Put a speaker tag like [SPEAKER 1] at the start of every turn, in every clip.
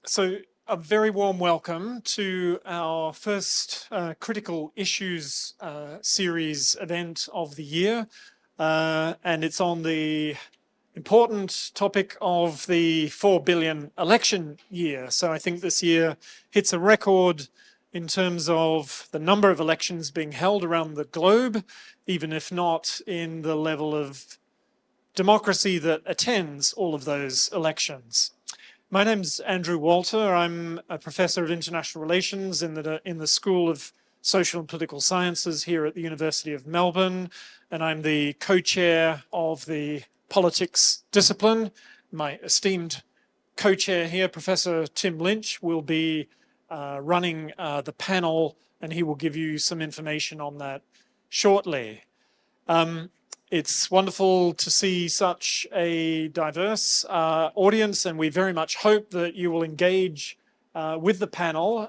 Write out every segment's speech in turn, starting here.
[SPEAKER 1] So a very warm welcome to our first Critical Issues series event of the year. And it's on the important topic of the 4 billion election year. So I think this year hits a record in terms of the number of elections being held around the globe, even if not in the level of democracy that attends all of those elections. My name's Andrew Walter. I'm a professor of international relations in the School of Social and Political Sciences here at the University of Melbourne, and I'm the co-chair of the politics discipline. My esteemed co-chair here, Professor Tim Lynch, will be running the panel, and he will give you some information on that shortly. It's wonderful to see such a diverse audience, and we very much hope that you will engage with the panel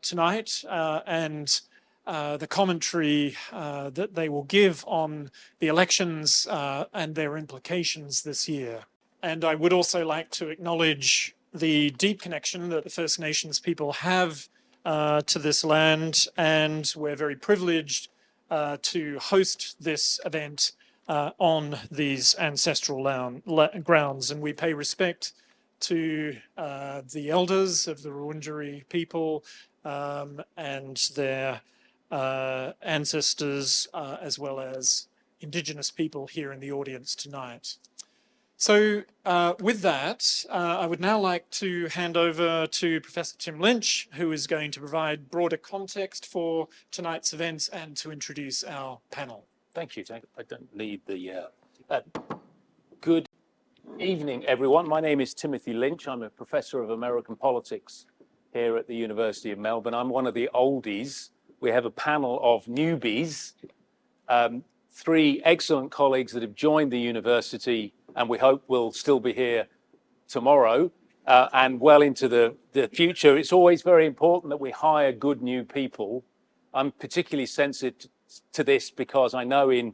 [SPEAKER 1] tonight and the commentary that they will give on the elections and their implications this year. And I would also like to acknowledge the deep connection that the First Nations people have to this land, and we're very privileged to host this event on these ancestral grounds, and we pay respect to the elders of the Wurundjeri people and their ancestors, as well as Indigenous people here in the audience tonight. So with that, I would now like to hand over to Professor Tim Lynch, who is going to provide broader context for tonight's events and to introduce our panel.
[SPEAKER 2] Thank you. I don't need the... Good evening, everyone. My name is Timothy Lynch. I'm a professor of American politics here at the University of Melbourne. I'm one of the oldies. We have a panel of newbies, three excellent colleagues that have joined the university and we hope will still be here tomorrow and well into the future. It's always very important that we hire good new people. I'm particularly sensitive to this because I know in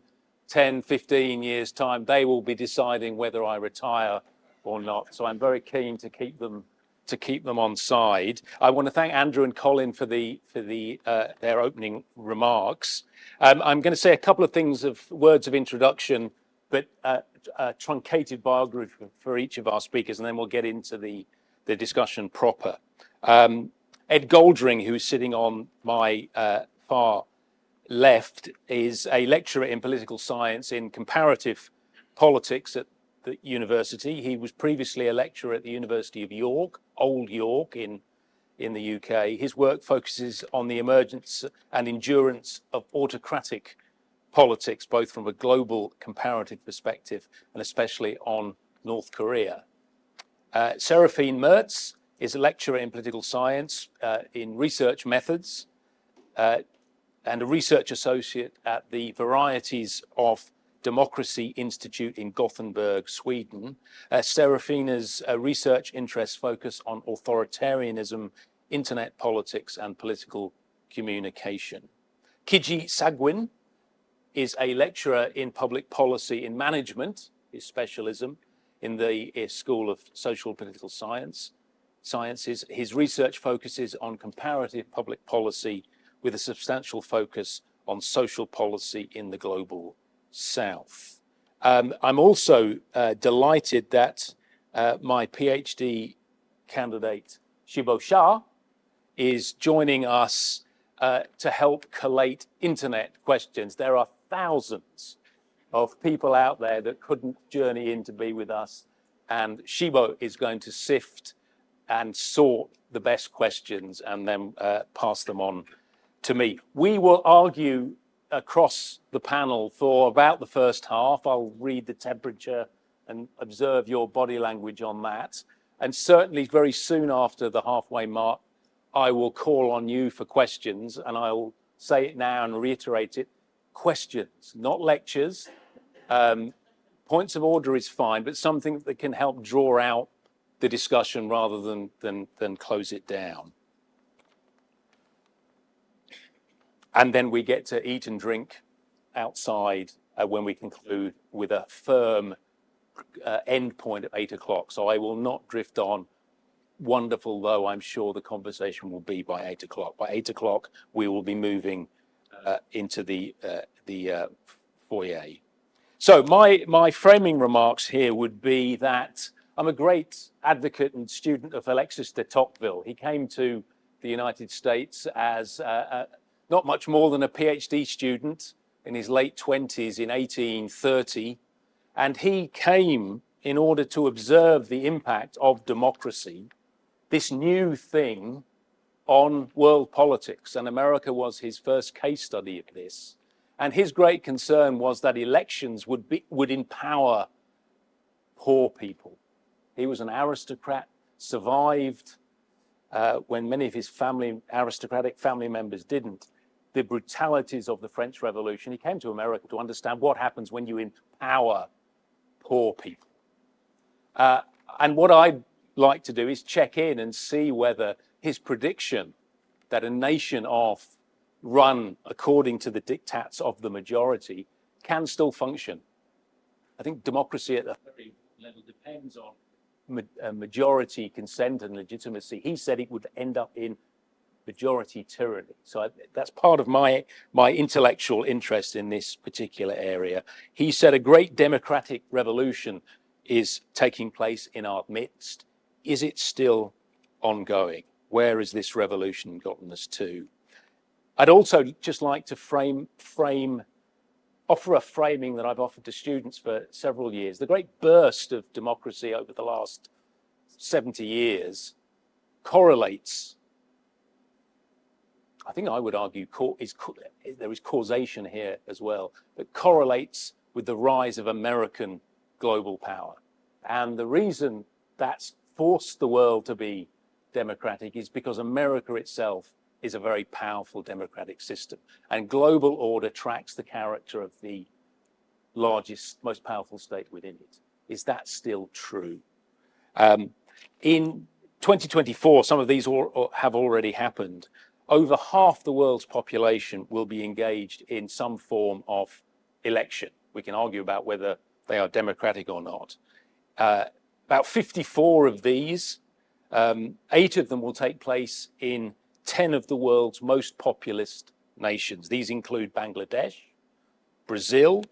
[SPEAKER 2] 10, 15 years' time, they will be deciding whether I retire or not. So I'm very keen to keep them on side. I want to thank Andrew and Colin for their opening remarks. I'm going to say a couple of words of introduction, but truncated biography for each of our speakers, and then we'll get into the discussion proper. Ed Goldring, who's sitting on my far left, is a lecturer in political science in comparative politics at the university. He was previously a lecturer at the University of York, Old York in the UK. His work focuses on the emergence and endurance of autocratic politics, both from a global comparative perspective and especially on North Korea. Serafine Mertz is a lecturer in political science in research methods and a research associate at the Varieties of Democracy Institute in Gothenburg, Sweden. Serafina's research interests focus on authoritarianism, internet politics, and political communication. Kiji Sagwin is a lecturer in public policy in management, his specialism, in the School of Social and Political Sciences. His research focuses on comparative public policy with a substantial focus on social policy in the global South. I'm also delighted that my PhD candidate, Shibo Shah, is joining us to help collate internet questions. There are thousands of people out there that couldn't journey in to be with us, and Shibo is going to sift and sort the best questions and then pass them on to me. We will argue across the panel for about the first half. I'll read the temperature and observe your body language on that. And certainly very soon after the halfway mark, I will call on you for questions, and I'll say it now and reiterate it. Questions, not lectures. Points of order is fine, but something that can help draw out the discussion rather than close it down. And then we get to eat and drink outside when we conclude with a firm end point at 8 o'clock. So I will not drift on wonderful though I'm sure the conversation will be by 8 o'clock. By 8 o'clock, we will be moving into the foyer. So my framing remarks here would be that I'm a great advocate and student of Alexis de Tocqueville. He came to the United States as not much more than a PhD student in his late 20s in 1830. And he came in order to observe the impact of democracy, this new thing, on world politics. And America was his first case study of this. And his great concern was that elections would empower poor people. He was an aristocrat, survived when many of his aristocratic family members didn't, the brutalities of the French Revolution. He came to America to understand what happens when you empower poor people. And what I'd like to do is check in and see whether his prediction that a nation run according to the diktats of the majority can still function. I think democracy at the very level depends on majority consent and legitimacy. He said it would end up in majority tyranny. So that's part of my intellectual interest in this particular area. He said a great democratic revolution is taking place in our midst. Is it still ongoing? Where has this revolution gotten us to? I'd also just like to offer a framing that I've offered to students for several years. The great burst of democracy over the last 70 years correlates, I think I would argue there is causation here as well, that correlates with the rise of American global power. And the reason that's forced the world to be democratic is because America itself is a very powerful democratic system. And global order tracks the character of the largest, most powerful state within it. Is that still true? In 2024, some of these have already happened. Over half the world's population will be engaged in some form of election. We can argue about whether they are democratic or not. About 54 of these, 8 of them will take place in 10 of the world's most populist nations. These include Bangladesh, Brazil,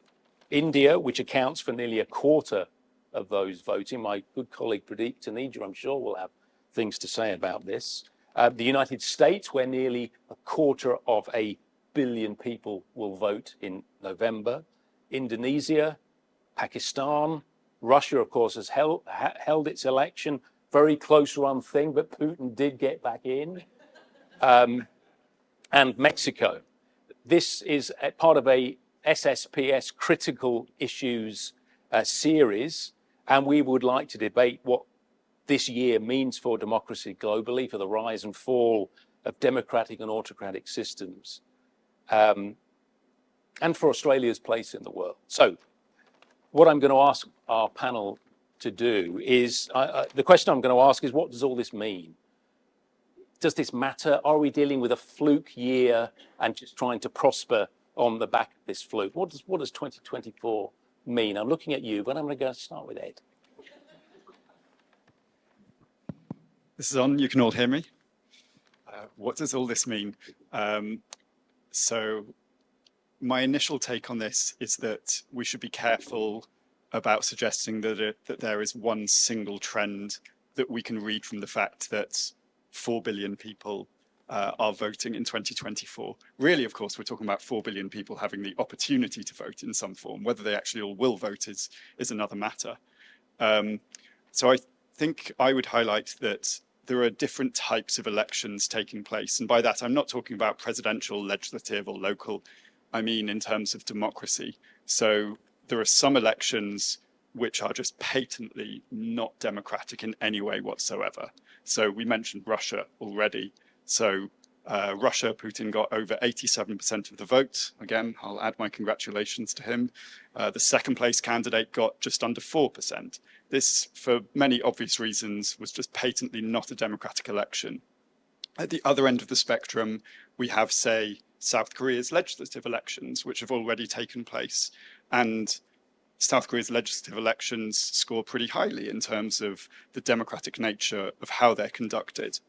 [SPEAKER 2] India, which accounts for nearly a quarter of those voting. My good colleague Pradeep Taneja, I'm sure, will have things to say about this. The United States, where nearly a quarter of 1 billion people will vote in November. Indonesia, Pakistan, Russia, of course, has held its election. Very close run thing, but Putin did get back in. And Mexico. This is part of a SSPS critical issues series, and we would like to debate what this year means for democracy globally, for the rise and fall of democratic and autocratic systems, and for Australia's place in the world. So what I'm going to ask our panel to do is, the question I'm going to ask is, what does all this mean? Does this matter? Are we dealing with a fluke year and just trying to prosper on the back of this fluke? What does 2024 mean? I'm looking at you, but I'm going to start with Ed.
[SPEAKER 3] This is on, you can all hear me. What does all this mean? So my initial take on this is that we should be careful about suggesting that there is one single trend that we can read from the fact that 4 billion people are voting in 2024. Really, of course, we're talking about 4 billion people having the opportunity to vote in some form. Whether they actually all will vote is another matter. So I think I would highlight that there are different types of elections taking place. And by that, I'm not talking about presidential, legislative, or local. I mean, in terms of democracy. So there are some elections which are just patently not democratic in any way whatsoever. So we mentioned Russia already. So Russia, Putin got over 87% of the vote. Again, I'll add my congratulations to him. The second place candidate got just under 4%. This, for many obvious reasons, was just patently not a democratic election. At the other end of the spectrum, we have, say, South Korea's legislative elections, which have already taken place. And South Korea's legislative elections score pretty highly in terms of the democratic nature of how they're conducted.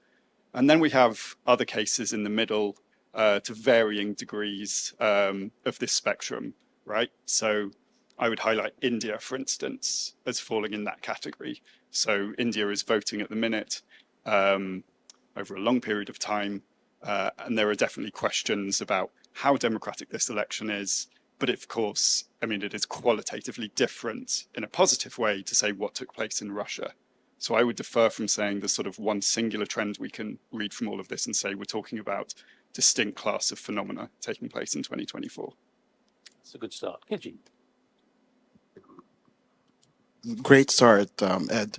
[SPEAKER 3] And then we have other cases in the middle to varying degrees of this spectrum, right? So I would highlight India, for instance, as falling in that category. So India is voting at the minute over a long period of time, and there are definitely questions about how democratic this election is. But of course, I mean, it is qualitatively different in a positive way to say what took place in Russia. So I would defer from saying there's sort of one singular trend we can read from all of this and say we're talking about distinct class of phenomena taking place in 2024.
[SPEAKER 2] That's a good start. Kiji.
[SPEAKER 4] Great start, Ed.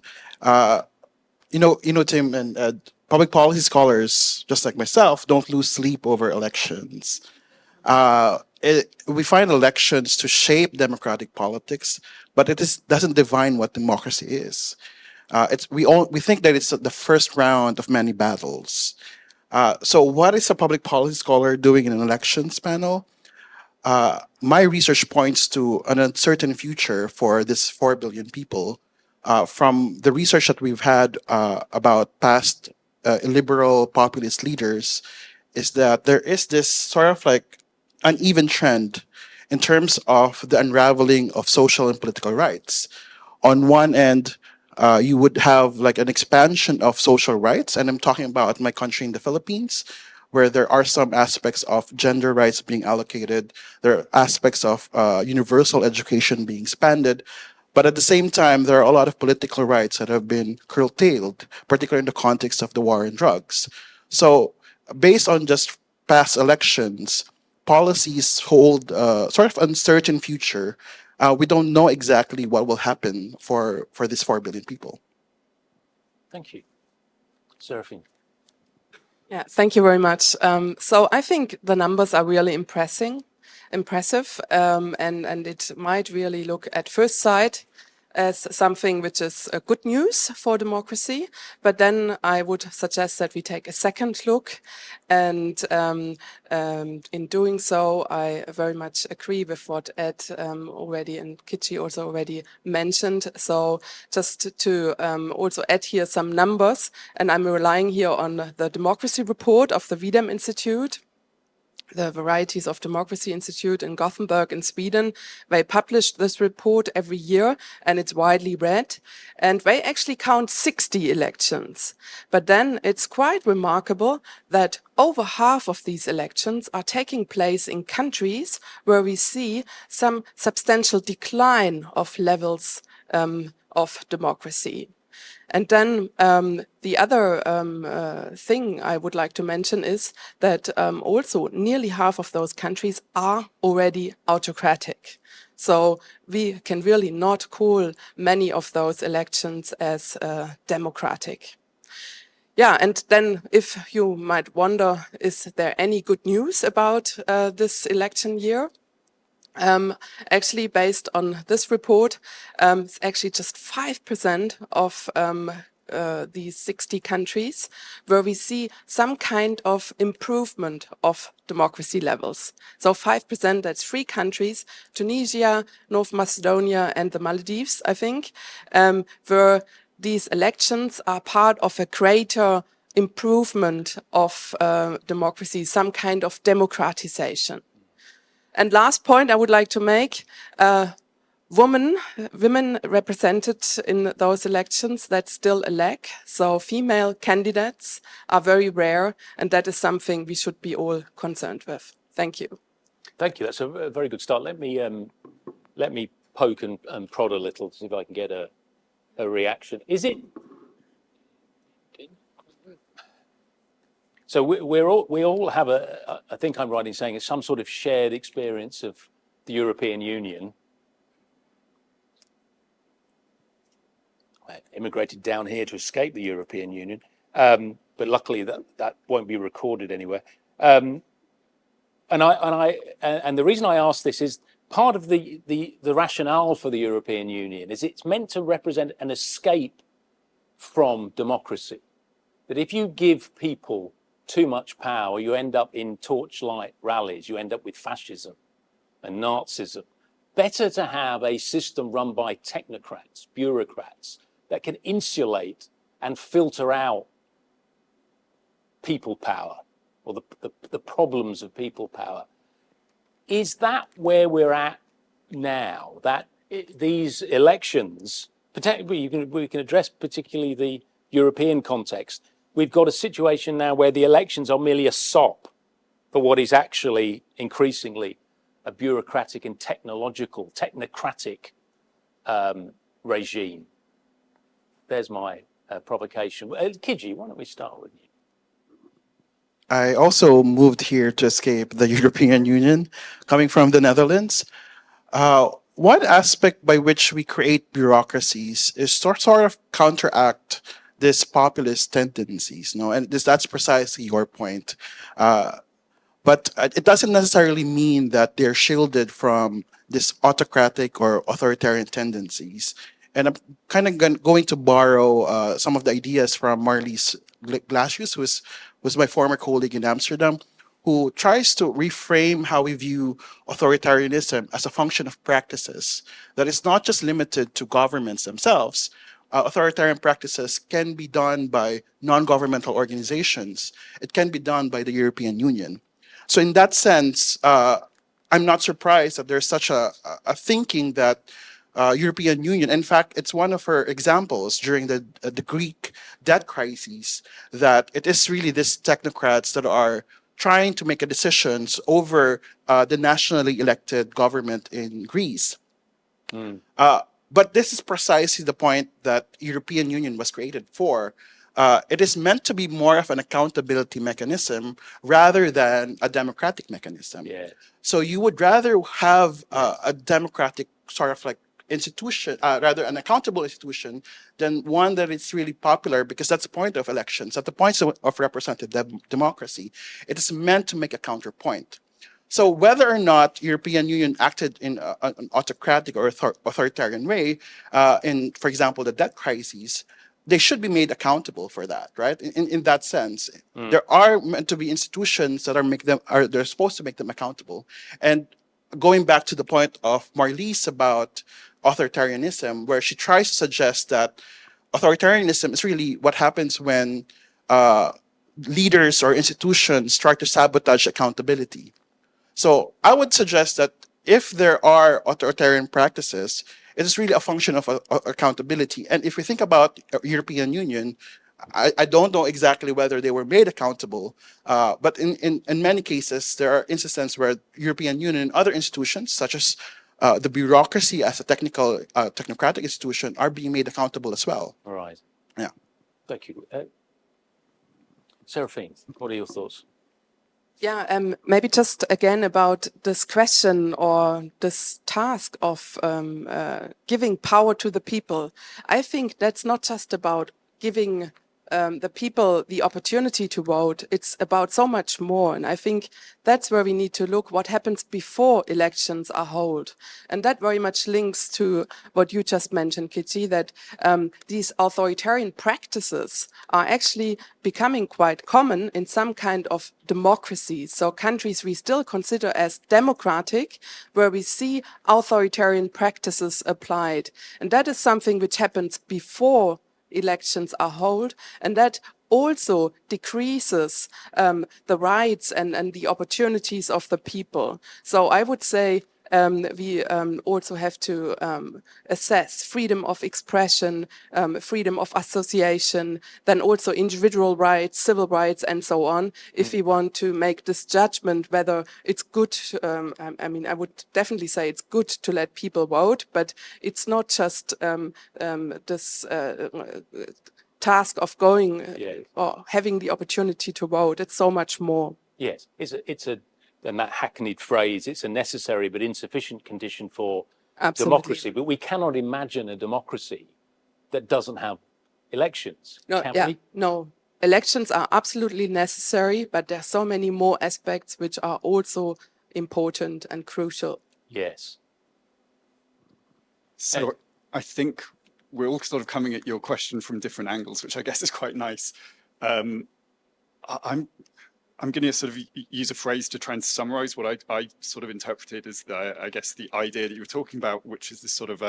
[SPEAKER 4] Tim and Ed, public policy scholars, just like myself, don't lose sleep over elections. We find elections to shape democratic politics, but doesn't define what democracy is. We think that it's the first round of many battles. So, what is a public policy scholar doing in an elections panel? My research points to an uncertain future for this 4 billion people. From the research that we've had about past illiberal populist leaders, is that there is this sort of like uneven trend in terms of the unraveling of social and political rights. On one end, you would have like an expansion of social rights, and I'm talking about my country in the Philippines, where there are some aspects of gender rights being allocated, there are aspects of universal education being expanded, but at the same time, there are a lot of political rights that have been curtailed, particularly in the context of the war on drugs. So, based on just past elections, policies hold sort of uncertain future. We don't know exactly what will happen for these 4 billion people.
[SPEAKER 2] Thank you. Seraphine.
[SPEAKER 5] Yeah, thank you very much. So I think the numbers are really impressive, and it might really look at first sight as something which is good news for democracy. But then I would suggest that we take a second look, and in doing so, I very much agree with what Ed already and Kichi also already mentioned. So just to also add here some numbers, and I'm relying here on the democracy report of the Videm Institute, the Varieties of Democracy Institute in Gothenburg in Sweden. They publish this report every year and it's widely read. And they actually count 60 elections. But then it's quite remarkable that over half of these elections are taking place in countries where we see some substantial decline of levels of democracy. And then the other thing I would like to mention is that also nearly half of those countries are already autocratic. So we can really not call many of those elections as democratic. Yeah, and then if you might wonder, is there any good news about this election year? Actually, based on this report, it's actually just 5% of these 60 countries where we see some kind of improvement of democracy levels. So 5%, that's 3 countries, Tunisia, North Macedonia, and the Maldives, I think, where these elections are part of a greater improvement of democracy, some kind of democratization. And last point I would like to make, women represented in those elections, that's still a lack. So female candidates are very rare, and that is something we should be all concerned with. Thank you.
[SPEAKER 2] Thank you. That's a very good start. Let me poke and prod a little to see if I can get a reaction. Is it? So we all have I think I'm right in saying it's some sort of shared experience of the European Union. I immigrated down here to escape the European Union, but luckily that won't be recorded anywhere. And the reason I ask this is part of the rationale for the European Union is it's meant to represent an escape from democracy. That if you give people too much power, you end up in torchlight rallies, you end up with fascism and Nazism. better to have a system run by technocrats, bureaucrats, that can insulate and filter out people power or the problems of people power. Is that where we're at now? That these elections, particularly we can address particularly the European context. We've got a situation now where the elections are merely a sop for what is actually increasingly a bureaucratic and technocratic regime. There's my provocation. Kiji, why don't we start with you?
[SPEAKER 4] I also moved here to escape the European Union, coming from the Netherlands. One aspect by which we create bureaucracies is to sort of counteract this populist tendencies, no, and that's precisely your point. But it doesn't necessarily mean that they're shielded from this autocratic or authoritarian tendencies. And I'm kind of going to borrow some of the ideas from Marlies Glasius, who's my former colleague in Amsterdam, who tries to reframe how we view authoritarianism as a function of practices that is not just limited to governments themselves. Authoritarian practices can be done by non-governmental organizations. It can be done by the European Union. So in that sense, I'm not surprised that there's such a thinking that European Union, in fact, it's one of her examples during the Greek debt crises, that it is really these technocrats that are trying to make decisions over the nationally elected government in Greece. But this is precisely the point that European Union was created for. It is meant to be more of an accountability mechanism rather than a democratic mechanism.
[SPEAKER 2] Yeah.
[SPEAKER 4] So you would rather have a democratic sort of like institution, rather an accountable institution, than one that is really popular, because that's the point of elections. At the point of representative democracy, it is meant to make a counterpoint. So whether or not European Union acted in an autocratic or authoritarian way, in, for example, the debt crises, they should be made accountable for that, right? In that sense, there are meant to be institutions that they're supposed to make them accountable. And going back to the point of Marlies about authoritarianism, where she tries to suggest that authoritarianism is really what happens when leaders or institutions try to sabotage accountability. So I would suggest that if there are authoritarian practices, it is really a function of accountability. And if we think about European Union, I don't know exactly whether they were made accountable, but in many cases, there are instances where European Union and other institutions, such as the bureaucracy as a technocratic institution, are being made accountable as well.
[SPEAKER 2] All right.
[SPEAKER 4] Yeah.
[SPEAKER 2] Thank you. Seraphine, what are your thoughts?
[SPEAKER 5] Yeah, maybe just again about this question or this task of giving power to the people. I think that's not just about giving the people the opportunity to vote. It's about so much more. And I think that's where we need to look what happens before elections are held. And that very much links to what you just mentioned, Kitty, that these authoritarian practices are actually becoming quite common in some kind of democracy. So countries we still consider as democratic, where we see authoritarian practices applied. And that is something which happens before elections are held, and that also decreases the rights and the opportunities of the people. So I would say we also have to assess freedom of expression, freedom of association, then also individual rights, civil rights, and so on, if we want to make this judgment whether it's good. I mean, I would definitely say it's good to let people vote, but it's not just this task of going or having the opportunity to vote. It's so much more.
[SPEAKER 2] Yes, and that hackneyed phrase, it's a necessary but insufficient condition for democracy. But we cannot imagine a democracy that doesn't have elections, can we?
[SPEAKER 5] No, elections are absolutely necessary, but there are so many more aspects which are also important and crucial.
[SPEAKER 2] Yes.
[SPEAKER 3] So I think we're all sort of coming at your question from different angles, which I guess is quite nice. I'm going to sort of use a phrase to try and summarize what I sort of interpreted as I guess the idea that you were talking about, which is this sort of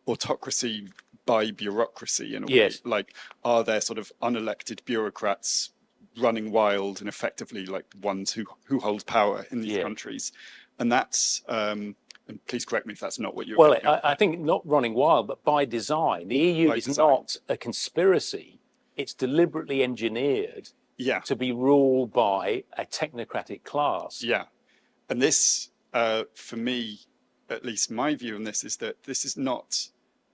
[SPEAKER 3] autocracy by bureaucracy in a way.
[SPEAKER 2] Yes.
[SPEAKER 3] Like, are there sort of unelected bureaucrats running wild and effectively like ones who hold power in these countries? And that's, and please correct me if that's not what you're
[SPEAKER 2] Well, I think not running wild, but by design. The EU
[SPEAKER 3] By
[SPEAKER 2] is
[SPEAKER 3] design.
[SPEAKER 2] not a conspiracy. It's deliberately engineered to be ruled by a technocratic class.
[SPEAKER 3] Yeah. And this, for me, at least my view on this is that this is not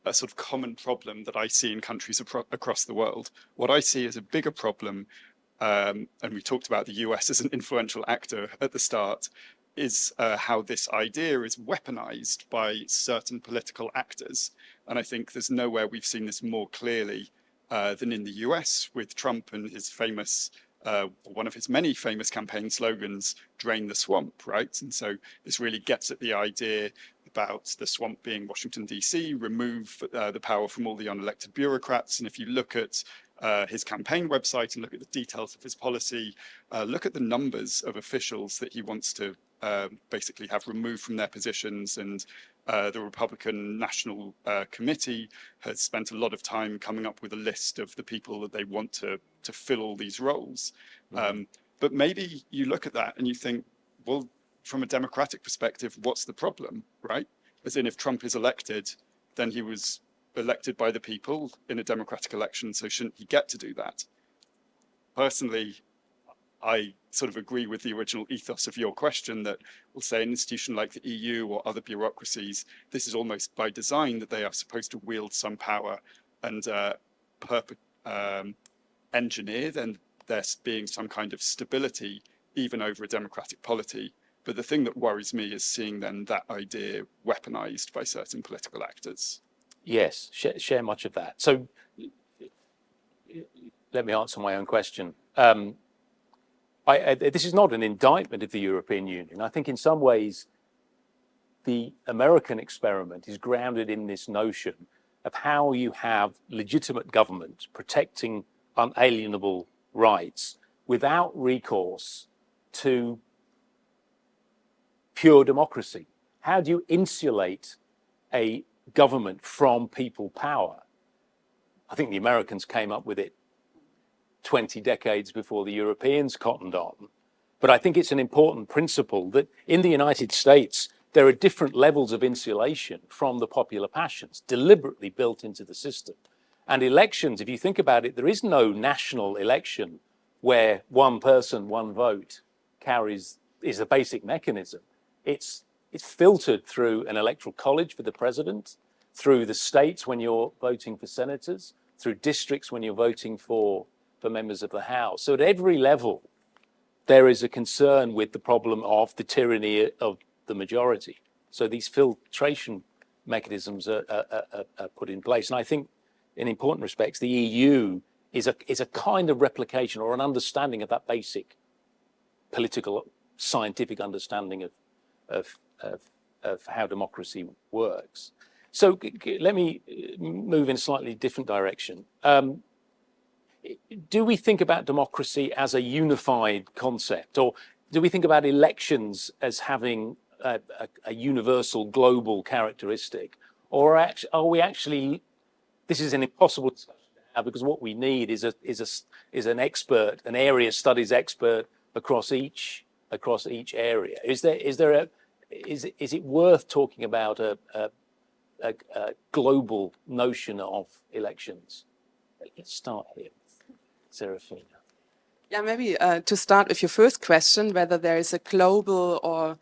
[SPEAKER 3] a sort of common problem that I see in countries across the world. What I see as a bigger problem, and we talked about the US as an influential actor at the start, is how this idea is weaponized by certain political actors. And I think there's nowhere we've seen this more clearly than in the US with Trump and his famous, one of his many famous campaign slogans, drain the swamp, right? And so this really gets at the idea about the swamp being Washington, D.C., remove the power from all the unelected bureaucrats. And if you look at his campaign website and look at the details of his policy, look at the numbers of officials that he wants to basically have removed from their positions. And the Republican National Committee has spent a lot of time coming up with a list of the people that they want to fill all these roles. But maybe you look at that and you think, well, from a democratic perspective, what's the problem, right? As in, if Trump is elected, then he was elected by the people in a democratic election, so shouldn't he get to do that? Personally, I sort of agree with the original ethos of your question that we'll say an institution like the EU or other bureaucracies, this is almost by design that they are supposed to wield some power and engineer then there being some kind of stability even over a democratic polity. But the thing that worries me is seeing then that idea weaponized by certain political actors.
[SPEAKER 2] Yes, share much of that. So let me answer my own question. This is not an indictment of the European Union. I think in some ways the American experiment is grounded in this notion of how you have legitimate government protecting unalienable rights without recourse to pure democracy. How do you insulate a government from people power? I think the Americans came up with it 20 decades before the Europeans cottoned on. But I think it's an important principle that in the United States, there are different levels of insulation from the popular passions deliberately built into the system. And elections, if you think about it, there is no national election where one person, one vote is the basic mechanism. It's filtered through an electoral college for the president, through the states when you're voting for senators, through districts when you're voting for members of the House. So at every level, there is a concern with the problem of the tyranny of the majority. So these filtration mechanisms are put in place. And I think in important respects, the EU is a kind of replication or an understanding of that basic political, scientific understanding of how democracy works. So let me move in a slightly different direction. Do we think about democracy as a unified concept, or do we think about elections as having a universal global characteristic, or are we actually? This is an impossible discussion to have because what we need is an expert, an area studies expert across each area. Is it worth talking about a global notion of elections? Let's start here. Serafina.
[SPEAKER 5] Yeah, maybe to start with your first question, whether there is a global or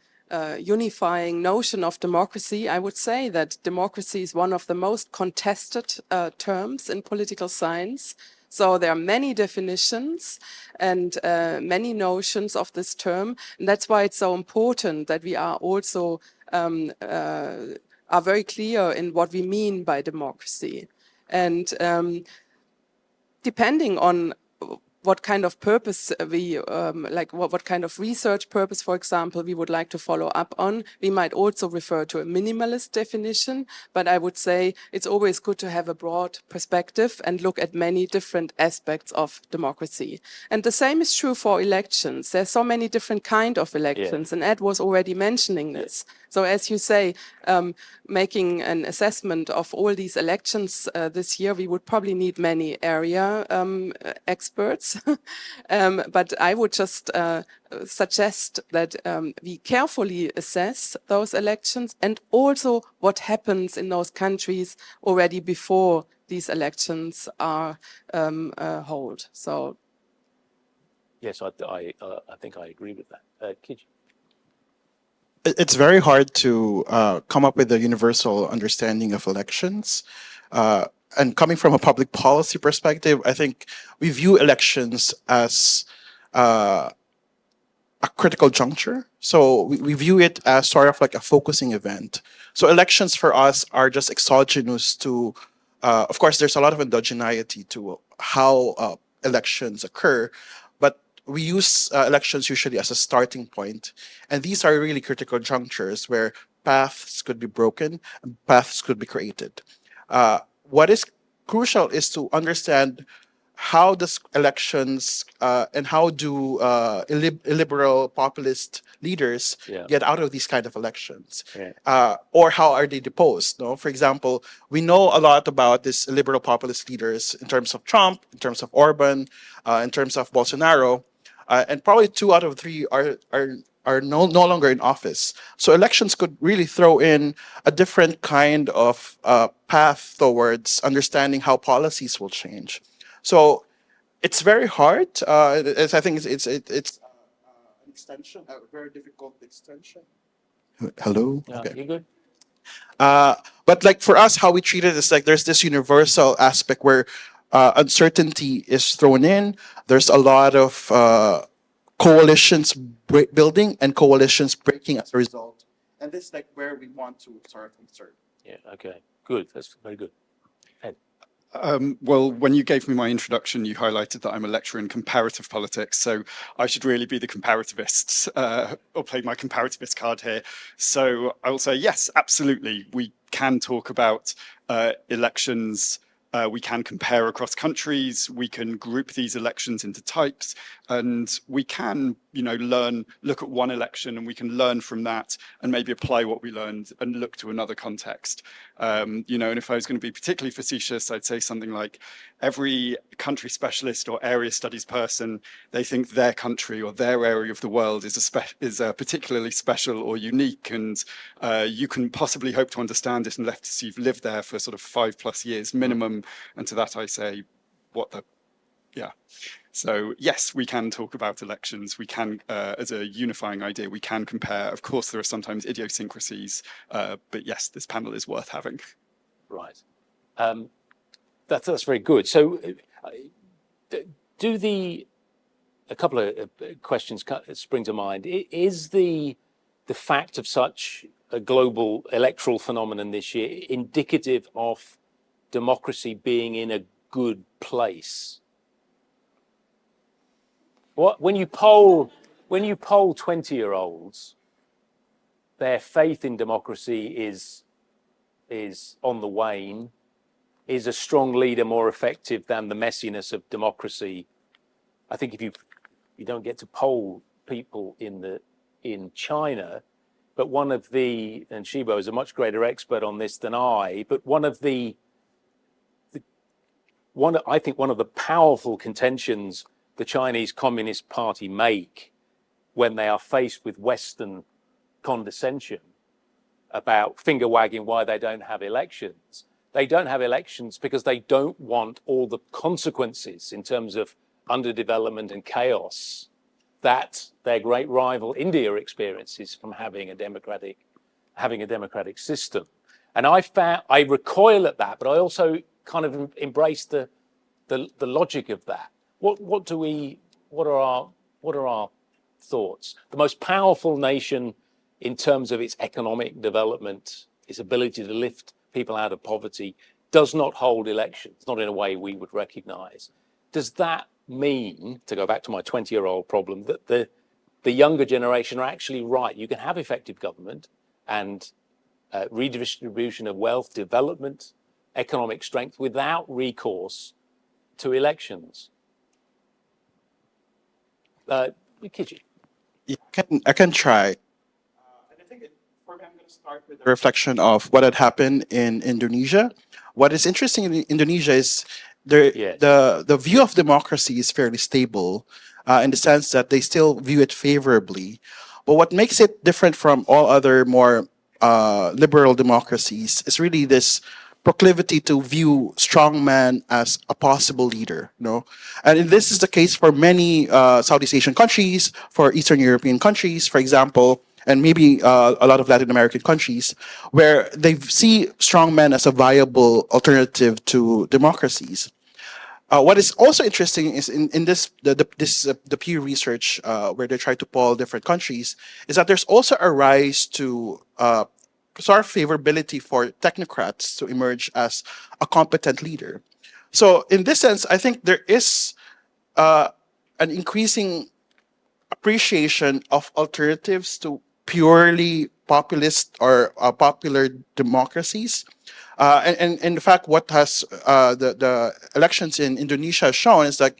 [SPEAKER 5] unifying notion of democracy, I would say that democracy is one of the most contested terms in political science. So there are many definitions and many notions of this term. And that's why it's so important that we are also are very clear in what we mean by democracy. And depending on what kind of purpose we like, what kind of research purpose, for example, we would like to follow up on. We might also refer to a minimalist definition, but I would say it's always good to have a broad perspective and look at many different aspects of democracy. And the same is true for elections. There's so many different kind of elections, and Ed was already mentioning this. So as you say, making an assessment of all these elections this year, we would probably need many area experts. But I would just suggest that we carefully assess those elections and also what happens in those countries already before these elections are held. So.
[SPEAKER 2] Yes, I think I agree with that. Kij?
[SPEAKER 4] It's very hard to come up with a universal understanding of elections. And coming from a public policy perspective, I think we view elections as a critical juncture. So we view it as sort of like a focusing event. So elections for us are just exogenous to, of course, there's a lot of endogeneity to how elections occur, but we use elections usually as a starting point. And these are really critical junctures where paths could be broken and paths could be created. What is crucial is to understand how does elections and how do illiberal populist leaders get out of these kind of elections, or how are they deposed? No, for example, we know a lot about these illiberal populist leaders in terms of Trump, in terms of Orban, in terms of Bolsonaro, and probably 2 out of 3 are no longer in office. So elections could really throw in a different kind of path towards understanding how policies will change. So it's very hard. I think it's an extension, a very difficult extension. Hello. Okay.
[SPEAKER 2] You good?
[SPEAKER 4] But like for us, how we treat it is like there's this universal aspect where uncertainty is thrown in. There's a lot of coalitions building and coalitions breaking as a result. And this is like where we want to sort of insert.
[SPEAKER 2] Yeah. Okay. Good. That's very good. Ed?
[SPEAKER 3] Well, when you gave me my introduction, you highlighted that I'm a lecturer in comparative politics, so I should really be the comparativist, or play my comparativist card here. So I will say, yes, absolutely, we can talk about elections. We can compare across countries. We can group these elections into types, and we can, look at one election and we can learn from that and maybe apply what we learned and look to another context. And if I was going to be particularly facetious, I'd say something like every country specialist or area studies person, they think their country or their area of the world is particularly special or unique, and you can possibly hope to understand it unless you've lived there for sort of 5+ years minimum. And to that I say, So yes, we can talk about elections. We can, as a unifying idea, we can compare. Of course, there are sometimes idiosyncrasies, but yes, this panel is worth having.
[SPEAKER 2] Right. That's very good. So a couple of questions spring to mind. Is the fact of such a global electoral phenomenon this year indicative of democracy being in a good place? When you poll 20-year-olds, their faith in democracy is on the wane. Is a strong leader more effective than the messiness of democracy? I think if you don't get to poll people in China, but and Shibo is a much greater expert on this than I, but I think one of the powerful contentions the Chinese Communist Party make when they are faced with Western condescension about finger wagging why they don't have elections. They don't have elections because they don't want all the consequences in terms of underdevelopment and chaos that their great rival India experiences from having a democratic system. And I recoil at that, but I also kind of embrace the logic of that. What are our thoughts? The most powerful nation in terms of its economic development, its ability to lift people out of poverty, does not hold elections, not in a way we would recognize. Does that mean, to go back to my 20-year-old problem, that the younger generation are actually right. You can have effective government and redistribution of wealth, development, economic strength without recourse to elections. Kiji.
[SPEAKER 4] I can try. And I think for me, I'm going to start with a reflection of what had happened in Indonesia. What is interesting in Indonesia is
[SPEAKER 2] Yes.
[SPEAKER 4] the view of democracy is fairly stable in the sense that they still view it favorably. But what makes it different from all other more liberal democracies is really this proclivity to view strongman as a possible leader, you know, and this is the case for many Southeast Asian countries, for Eastern European countries, for example, and maybe a lot of Latin American countries, where they see strongmen as a viable alternative to democracies. What is also interesting is in this the Pew research where they try to poll different countries is that there's also a rise to sort of favorability for technocrats to emerge as a competent leader. So in this sense, I think there is an increasing appreciation of alternatives to purely populist or popular democracies. And in fact, what has the elections in Indonesia shown is that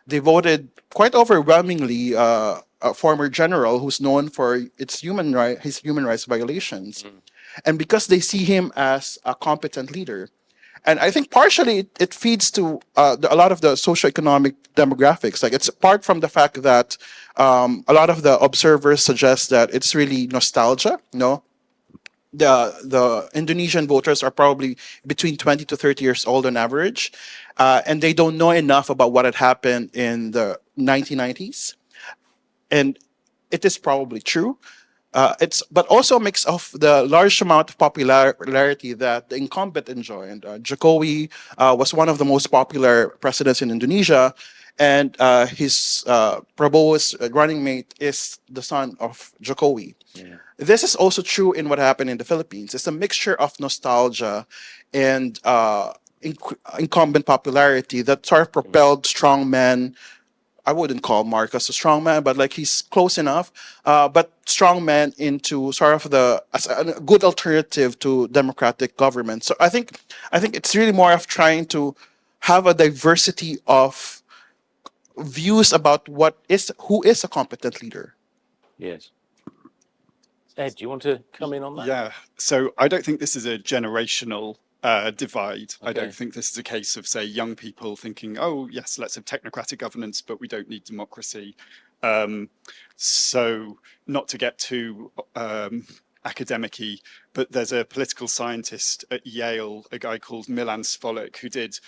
[SPEAKER 4] they voted quite overwhelmingly a former general who's known for his human rights violations, and because they see him as a competent leader. And I think partially it feeds to a lot of the socioeconomic demographics. Like it's apart from the fact that a lot of the observers suggest that it's really nostalgia. No, the Indonesian voters are probably between 20 to 30 years old on average, and they don't know enough about what had happened in the 1990s. And it is probably true. It's but also a mix of the large amount of popularity that the incumbent enjoyed. And Jokowi was one of the most popular presidents in Indonesia, and his Prabowo's running mate is the son of Jokowi.
[SPEAKER 2] Yeah.
[SPEAKER 4] This is also true in what happened in the Philippines. It's a mixture of nostalgia and incumbent popularity that sort of propelled strongmen. I wouldn't call Marcos a strongman, but like he's close enough. But strongman into sort of as a good alternative to democratic government. So I think it's really more of trying to have a diversity of views about who is a competent leader.
[SPEAKER 2] Yes. Ed, do you want to come in on that?
[SPEAKER 3] Yeah. So I don't think this is a generational divide. I
[SPEAKER 2] Okay.
[SPEAKER 3] don't think this is a case of, say, young people thinking, oh, yes, let's have technocratic governance, but we don't need democracy. So not to get too academic-y, but there's a political scientist at Yale, a guy called Milan Svolek, who did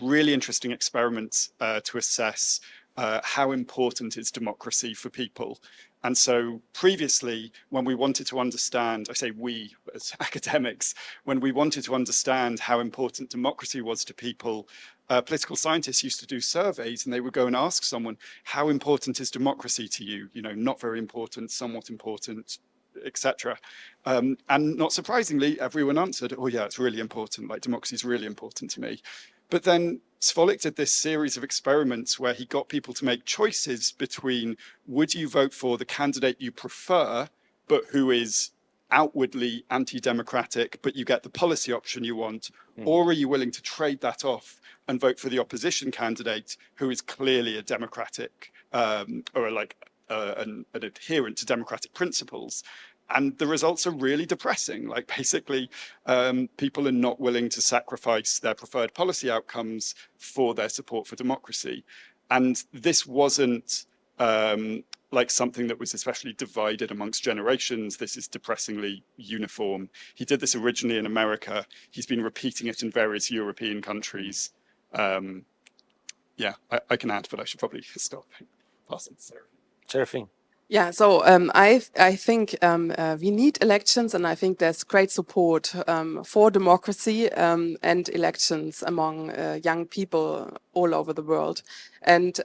[SPEAKER 3] really interesting experiments to assess how important is democracy for people. And so previously, when we wanted to understand, I say we as academics, when we wanted to understand how important democracy was to people, political scientists used to do surveys and they would go and ask someone, how important is democracy to you? You know, not very important, somewhat important, etc. And not surprisingly, everyone answered, oh yeah, it's really important, like democracy is really important to me. But then Svolek did this series of experiments where he got people to make choices between would you vote for the candidate you prefer, but who is outwardly anti-democratic, but you get the policy option you want, or are you willing to trade that off and vote for the opposition candidate who is clearly a democratic or like an adherent to democratic principles? And the results are really depressing. Like basically, people are not willing to sacrifice their preferred policy outcomes for their support for democracy. And this wasn't like something that was especially divided amongst generations. This is depressingly uniform. He did this originally in America. He's been repeating it in various European countries. Yeah, I can add, but I should probably stop. Pass it, Sarah.
[SPEAKER 2] Seraphine.
[SPEAKER 5] Yeah, so I think we need elections, and I think there's great support for democracy and elections among young people all over the world. And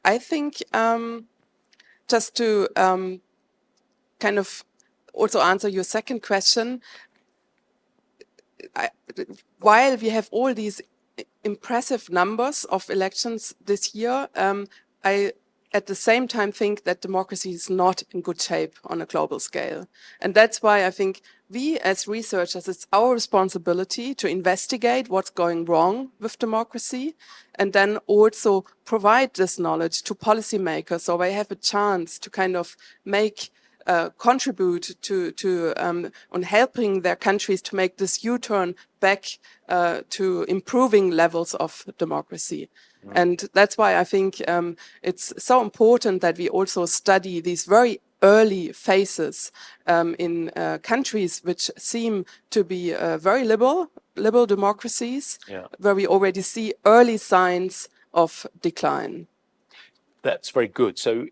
[SPEAKER 5] I think just to kind of also answer your second question, while we have all these impressive numbers of elections this year, I at the same time think that democracy is not in good shape on a global scale. And that's why I think we as researchers, it's our responsibility to investigate what's going wrong with democracy and then also provide this knowledge to policymakers so they have a chance to kind of make contribute to on helping their countries to make this U-turn back to improving levels of democracy. And that's why I think it's so important that we also study these very early phases in countries which seem to be very liberal democracies, where we already see early signs of decline.
[SPEAKER 2] That's very good. So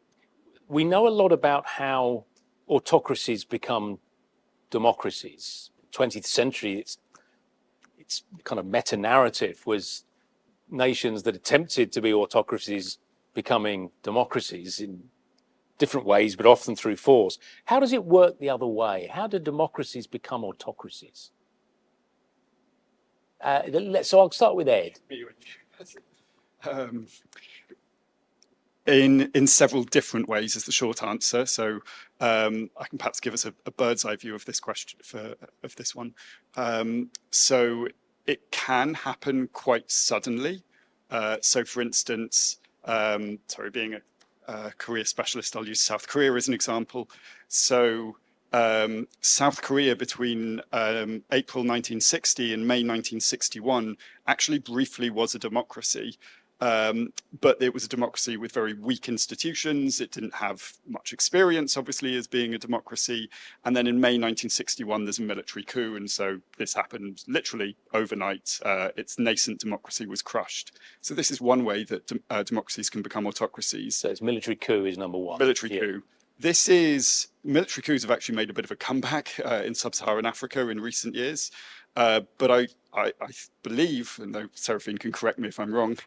[SPEAKER 2] we know a lot about how autocracies become democracies. 20th century, its kind of meta-narrative was nations that attempted to be autocracies becoming democracies in different ways, but often through force. How does it work the other way? How do democracies become autocracies? So I'll start with Ed.
[SPEAKER 3] In several different ways is the short answer. So I can perhaps give us a bird's eye view of this question of this one. So it can happen quite suddenly. So for instance, sorry, being a Korea specialist, I'll use South Korea as an example. So South Korea between April 1960 and May 1961 actually briefly was a democracy. But it was a democracy with very weak institutions. It didn't have much experience, obviously, as being a democracy. And then in May 1961, there's a military coup. And so this happened literally overnight. Its nascent democracy was crushed. So this is one way that democracies can become autocracies.
[SPEAKER 2] So it's military coup is number one.
[SPEAKER 3] Military coup. This is, military coups have actually made a bit of a comeback in sub-Saharan Africa in recent years. But I believe, and though Seraphine can correct me if I'm wrong,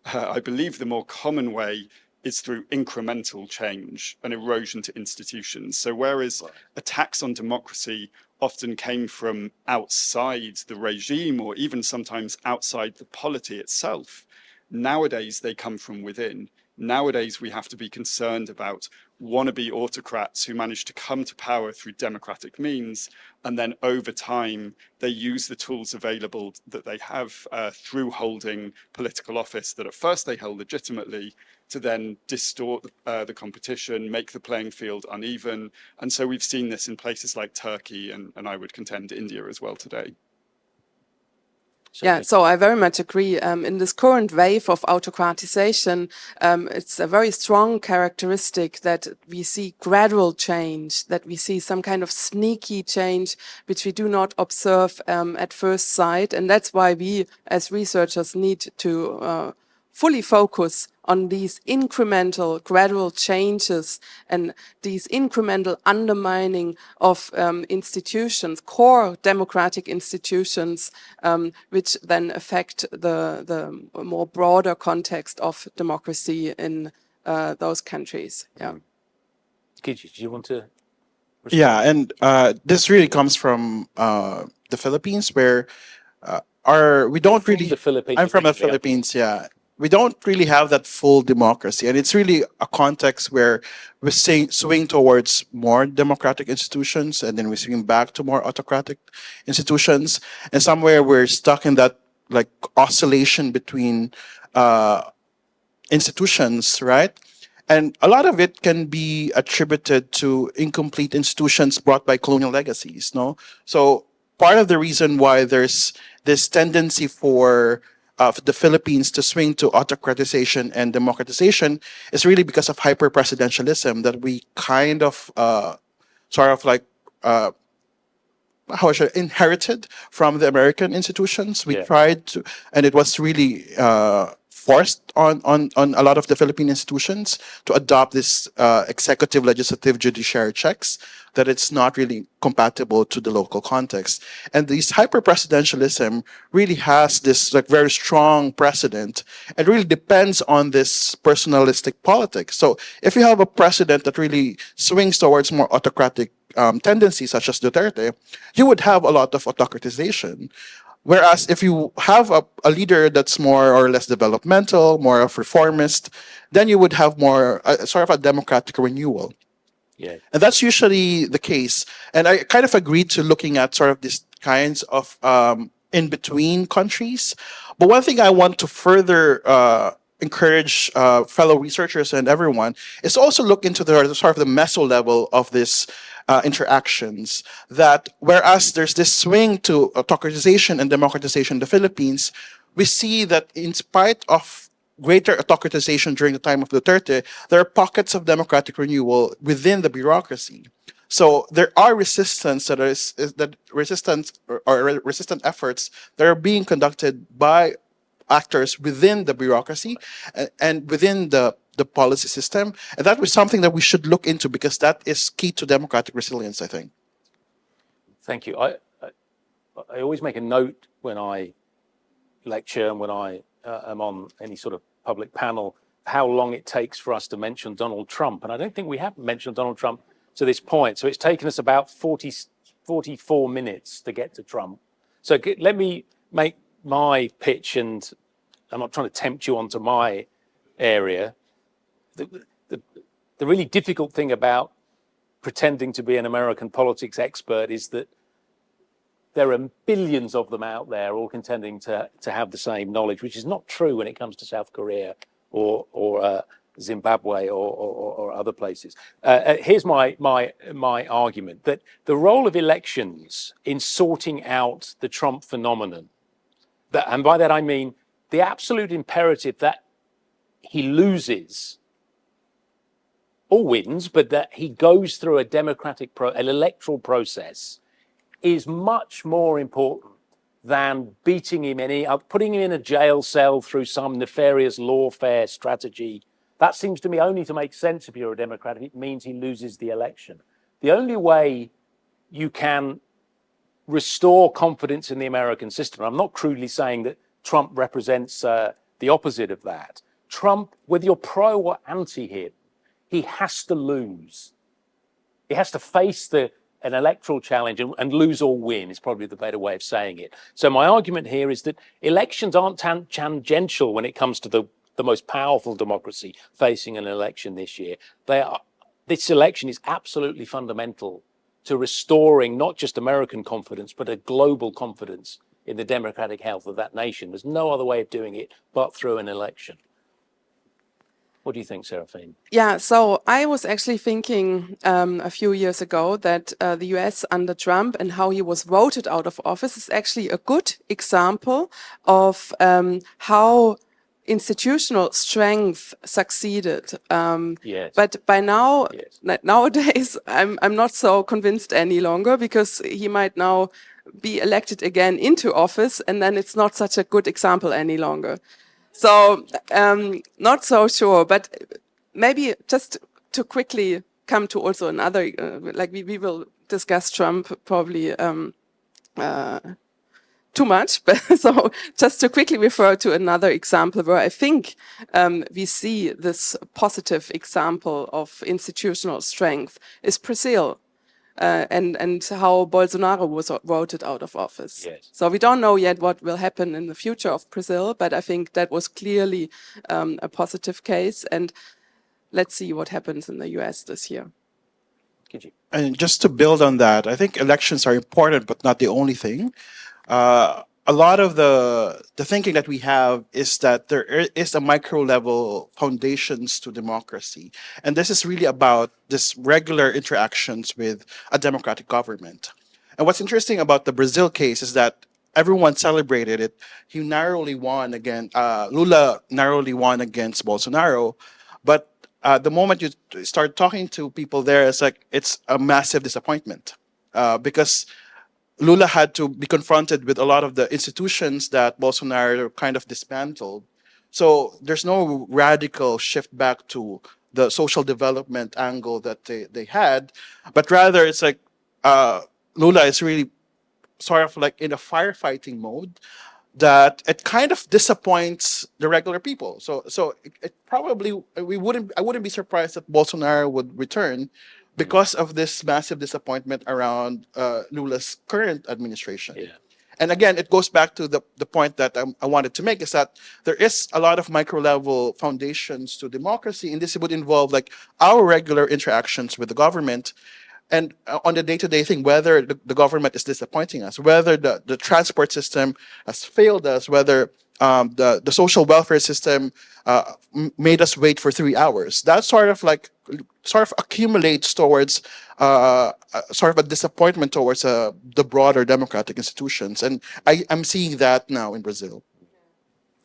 [SPEAKER 3] I believe the more common way is through incremental change and erosion to institutions. So whereas attacks on democracy often came from outside the regime or even sometimes outside the polity itself, nowadays they come from within. Nowadays we have to be concerned about wannabe autocrats who manage to come to power through democratic means, and then over time they use the tools available that they have through holding political office that at first they held legitimately, to then distort the competition, make the playing field uneven. And so we've seen this in places like Turkey and I would contend India as well today.
[SPEAKER 5] Yeah, so I very much agree. In this current wave of autocratization, it's a very strong characteristic that we see gradual change, that we see some kind of sneaky change, which we do not observe at first sight. And that's why we, as researchers, need to fully focus on these incremental, gradual changes and these incremental undermining of institutions, core democratic institutions, which then affect the more broader context of democracy in those countries. Yeah.
[SPEAKER 2] Gigi, do you want to respond?
[SPEAKER 4] Yeah, and this really comes from the Philippines, where we don't really.
[SPEAKER 2] The Philippines,
[SPEAKER 4] I'm from the
[SPEAKER 2] originally,
[SPEAKER 4] Philippines. Yeah, we don't really have that full democracy, and it's really a context where we swing towards more democratic institutions, and then we swing back to more autocratic institutions, and somewhere we're stuck in that like oscillation between institutions, right? And a lot of it can be attributed to incomplete institutions brought by colonial legacies, no? So part of the reason why there's this tendency for the Philippines to swing to autocratization and democratization is really because of hyper-presidentialism that we kind of sort of like how should I, inherited from the American institutions. We tried to, and it was really forced on a lot of the Philippine institutions to adopt this executive, legislative, judiciary checks, that it's not really compatible to the local context. And this hyper-presidentialism really has this like very strong precedent. It really depends on this personalistic politics. So if you have a president that really swings towards more autocratic tendencies, such as Duterte, you would have a lot of autocratization. Whereas if you have a leader that's more or less developmental, more of reformist, then you would have more sort of a democratic renewal.
[SPEAKER 2] Yeah.
[SPEAKER 4] And that's usually the case. And I kind of agreed to looking at sort of these kinds of in between countries. But one thing I want to further encourage fellow researchers and everyone is to also look into the sort of the meso level of this interactions. That whereas there's this swing to autocratization and democratization in the Philippines, we see that in spite of greater autocratization during the time of Duterte, there are pockets of democratic renewal within the bureaucracy. So there are resistance that resistance or resistant efforts that are being conducted by actors within the bureaucracy and within the policy system. And that was something that we should look into because that is key to democratic resilience, I think.
[SPEAKER 2] Thank you. I always make a note when I lecture and when I am on any sort of public panel, how long it takes for us to mention Donald Trump. And I don't think we have mentioned Donald Trump to this point. So it's taken us about 44 minutes to get to Trump. So let me make my pitch, and I'm not trying to tempt you onto my area. The really difficult thing about pretending to be an American politics expert is that there are billions of them out there all contending to have the same knowledge, which is not true when it comes to South Korea or Zimbabwe or other places. Here's my argument that the role of elections in sorting out the Trump phenomenon, and by that I mean the absolute imperative that he loses or wins, but that he goes through a democratic an electoral process, is much more important than beating him putting him in a jail cell through some nefarious lawfare strategy. That seems to me only to make sense if you're a Democrat, if it means he loses the election. The only way you can restore confidence in the American system, I'm not crudely saying that Trump represents the opposite of that. Trump, whether you're pro or anti him, he has to lose. He has to face an electoral challenge and lose or win is probably the better way of saying it. So my argument here is that elections aren't tangential when it comes to the most powerful democracy facing an election this year. This election is absolutely fundamental to restoring not just American confidence, but a global confidence in the democratic health of that nation. There's no other way of doing it but through an election. What do you think, Seraphine?
[SPEAKER 5] Yeah, so I was actually thinking a few years ago that the US under Trump and how he was voted out of office is actually a good example of how institutional strength succeeded.
[SPEAKER 2] Yes.
[SPEAKER 5] But by now,
[SPEAKER 2] Yes.
[SPEAKER 5] nowadays, I'm not so convinced any longer because he might now be elected again into office, and then it's not such a good example any longer. So not so sure, but maybe just to quickly come to also another, like we will discuss Trump probably too much, but so just to quickly refer to another example where I think we see this positive example of institutional strength is Brazil. And how Bolsonaro was voted out of office.
[SPEAKER 2] Yes.
[SPEAKER 5] So we don't know yet what will happen in the future of Brazil, but I think that was clearly a positive case. And let's see what happens in the US this year.
[SPEAKER 4] And just to build on that, I think elections are important, but not the only thing. A lot of the thinking that we have is that there is a micro level foundations to democracy, and this is really about this regular interactions with a democratic government. And what's interesting about the Brazil case is that everyone celebrated it. He narrowly won against Lula narrowly won against Bolsonaro, but the moment you start talking to people there, it's a massive disappointment because Lula had to be confronted with a lot of the institutions that Bolsonaro kind of dismantled. So there's no radical shift back to the social development angle that they had, but rather it's like Lula is really sort of like in a firefighting mode that it kind of disappoints the regular people. So it probably I wouldn't be surprised that Bolsonaro would return because of this massive disappointment around Lula's current administration.
[SPEAKER 2] Yeah.
[SPEAKER 4] And again, it goes back to the point that I wanted to make, is that there is a lot of micro level foundations to democracy, and this would involve like our regular interactions with the government, and on the day-to-day thing, whether the government is disappointing us, whether the transport system has failed us, whether the social welfare system made us wait for 3 hours. That sort of accumulates towards sort of a disappointment towards the broader democratic institutions. And I'm seeing that now in Brazil.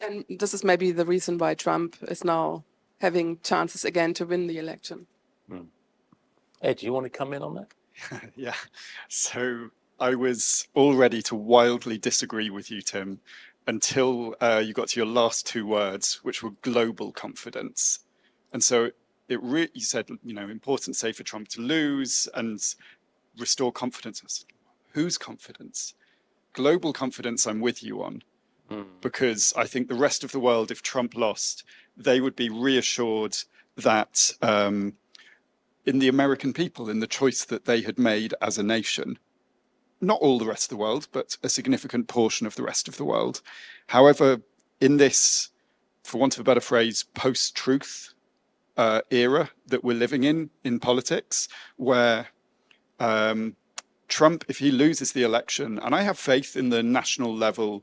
[SPEAKER 5] And this is maybe the reason why Trump is now having chances again to win the election.
[SPEAKER 2] Ed, do you want to come in on that?
[SPEAKER 3] Yeah. So I was all ready to wildly disagree with you, Tim, until you got to your last two words, which were global confidence. And so you said, important, say, for Trump to lose and restore confidence. I said, whose confidence? Global confidence, I'm with you on, because I think the rest of the world, if Trump lost, they would be reassured that in the American people, in the choice that they had made as a nation. Not all the rest of the world, but a significant portion of the rest of the world. However, in this, for want of a better phrase, post-truth era that we're living in politics, where Trump, if he loses the election, and I have faith in the national level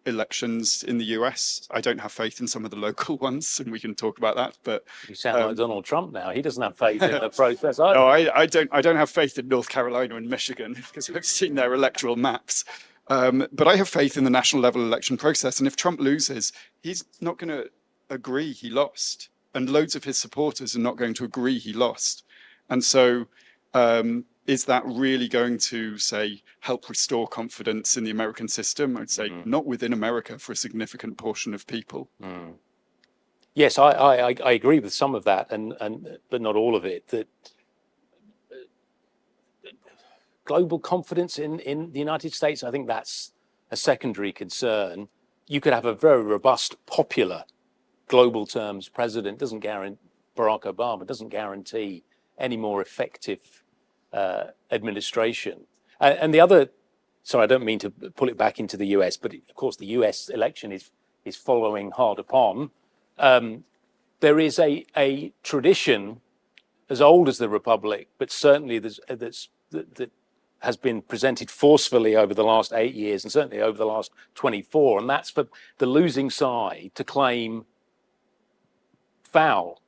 [SPEAKER 3] elections in the US. I don't have faith in some of the local ones, and we can talk about that. But
[SPEAKER 2] you sound like Donald Trump now. He doesn't have faith in the process.
[SPEAKER 3] No, I don't have faith in North Carolina and Michigan because I've seen their electoral maps. But I have faith in the national level election process. And if Trump loses, he's not going to agree he lost, and loads of his supporters are not going to agree he lost. And so, is that really going to, say, help restore confidence in the American system? I'd say not within America for a significant portion of people.
[SPEAKER 2] Yes, I agree with some of that, but not all of it. That global confidence in the United States, I think that's a secondary concern. You could have a very robust, popular, global terms president. Barack Obama doesn't guarantee any more effective administration. And the other, sorry, I don't mean to pull it back into the US, but of course the US election is following hard upon. There is a tradition as old as the Republic, but certainly that has been presented forcefully over the last 8 years and certainly over the last 24. And that's for the losing side to claim foul.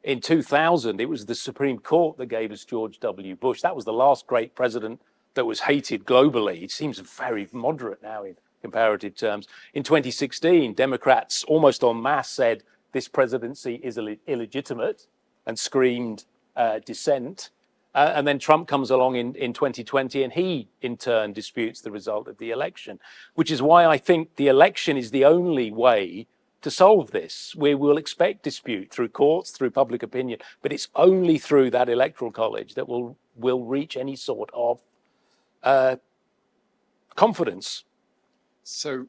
[SPEAKER 2] In 2000, it was the Supreme Court that gave us George W. Bush. That was the last great president that was hated globally. It seems very moderate now in comparative terms. In 2016, Democrats almost en masse said this presidency is illegitimate and screamed dissent. And then Trump comes along in 2020 and he, in turn, disputes the result of the election, which is why I think the election is the only way to solve this. We will expect dispute through courts, through public opinion, but it's only through that electoral college that we'll reach any sort of confidence.
[SPEAKER 3] So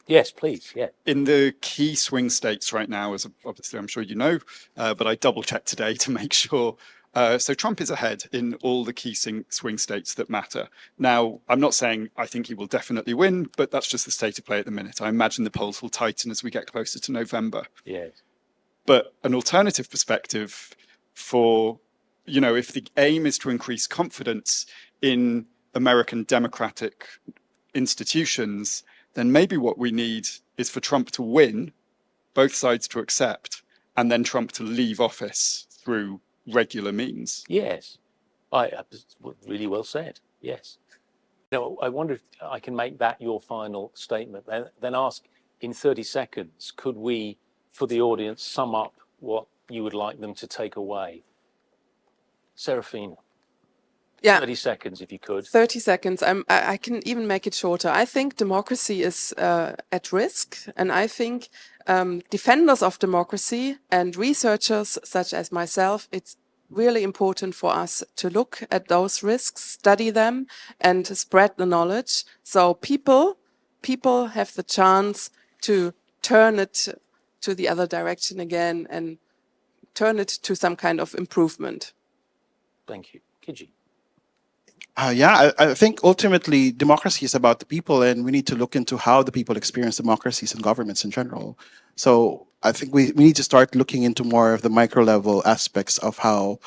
[SPEAKER 2] yes, please. Yeah.
[SPEAKER 3] in the key swing states right now, as obviously I'm sure you know, but I double checked today to make sure. So Trump is ahead in all the key swing states that matter. Now, I'm not saying I think he will definitely win, but that's just the state of play at the minute. I imagine the polls will tighten as we get closer to November.
[SPEAKER 2] Yes.
[SPEAKER 3] But an alternative perspective for, if the aim is to increase confidence in American democratic institutions, then maybe what we need is for Trump to win, both sides to accept, and then Trump to leave office through regular means.
[SPEAKER 2] Yes. Really well said. Yes. Now, I wonder if I can make that your final statement, then ask in 30 seconds, could we, for the audience, sum up what you would like them to take away? Serafina.
[SPEAKER 5] Yeah.
[SPEAKER 2] 30 seconds, if you could.
[SPEAKER 5] 30 seconds. I can even make it shorter. I think democracy is at risk. And I think defenders of democracy and researchers such as myself, it's really important for us to look at those risks, study them, and spread the knowledge. So people have the chance to turn it to the other direction again and turn it to some kind of improvement.
[SPEAKER 2] Thank you. Kiji.
[SPEAKER 4] Yeah, I think ultimately democracy is about the people, and we need to look into how the people experience democracies and governments in general. So I think we need to start looking into more of the micro level aspects of how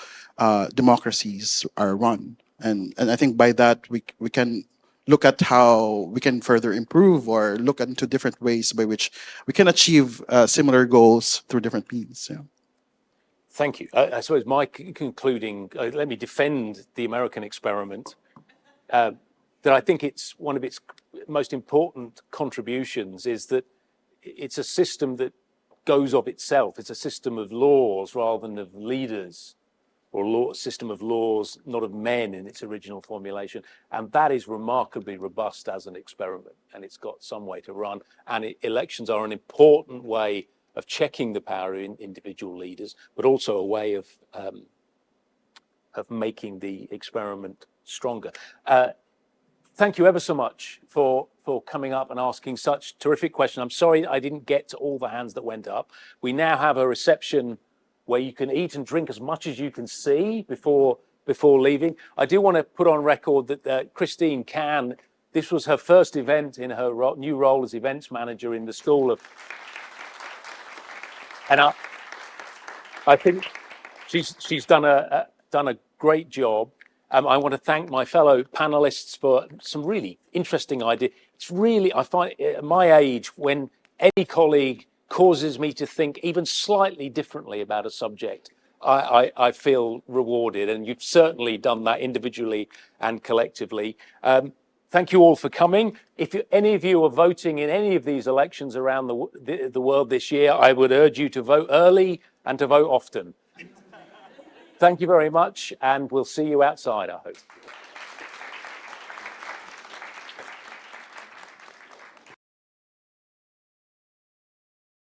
[SPEAKER 4] democracies are run, and I think by that we can look at how we can further improve or look into different ways by which we can achieve similar goals through different means. Yeah.
[SPEAKER 2] Thank you. I suppose my concluding, let me defend the American experiment, that I think it's one of its most important contributions is that it's a system that goes of itself. It's a system of laws rather than of leaders, or system of laws, not of men in its original formulation. And that is remarkably robust as an experiment, and it's got some way to run. And elections are an important way of checking the power in individual leaders, but also a way of making the experiment stronger. Thank you ever so much for coming up and asking such terrific questions. I'm sorry I didn't get to all the hands that went up. We now have a reception where you can eat and drink as much as you can see before leaving. I do want to put on record that Christine Can, this was her first event in her new role as events manager in the School of, and I think she's done a great job. I want to thank my fellow panelists for some really interesting ideas. It's really, I find at my age, when any colleague causes me to think even slightly differently about a subject, I feel rewarded, and you've certainly done that individually and collectively. Thank you all for coming. If any of you are voting in any of these elections around the world this year, I would urge you to vote early and to vote often. Thank you very much, and we'll see you outside, I hope.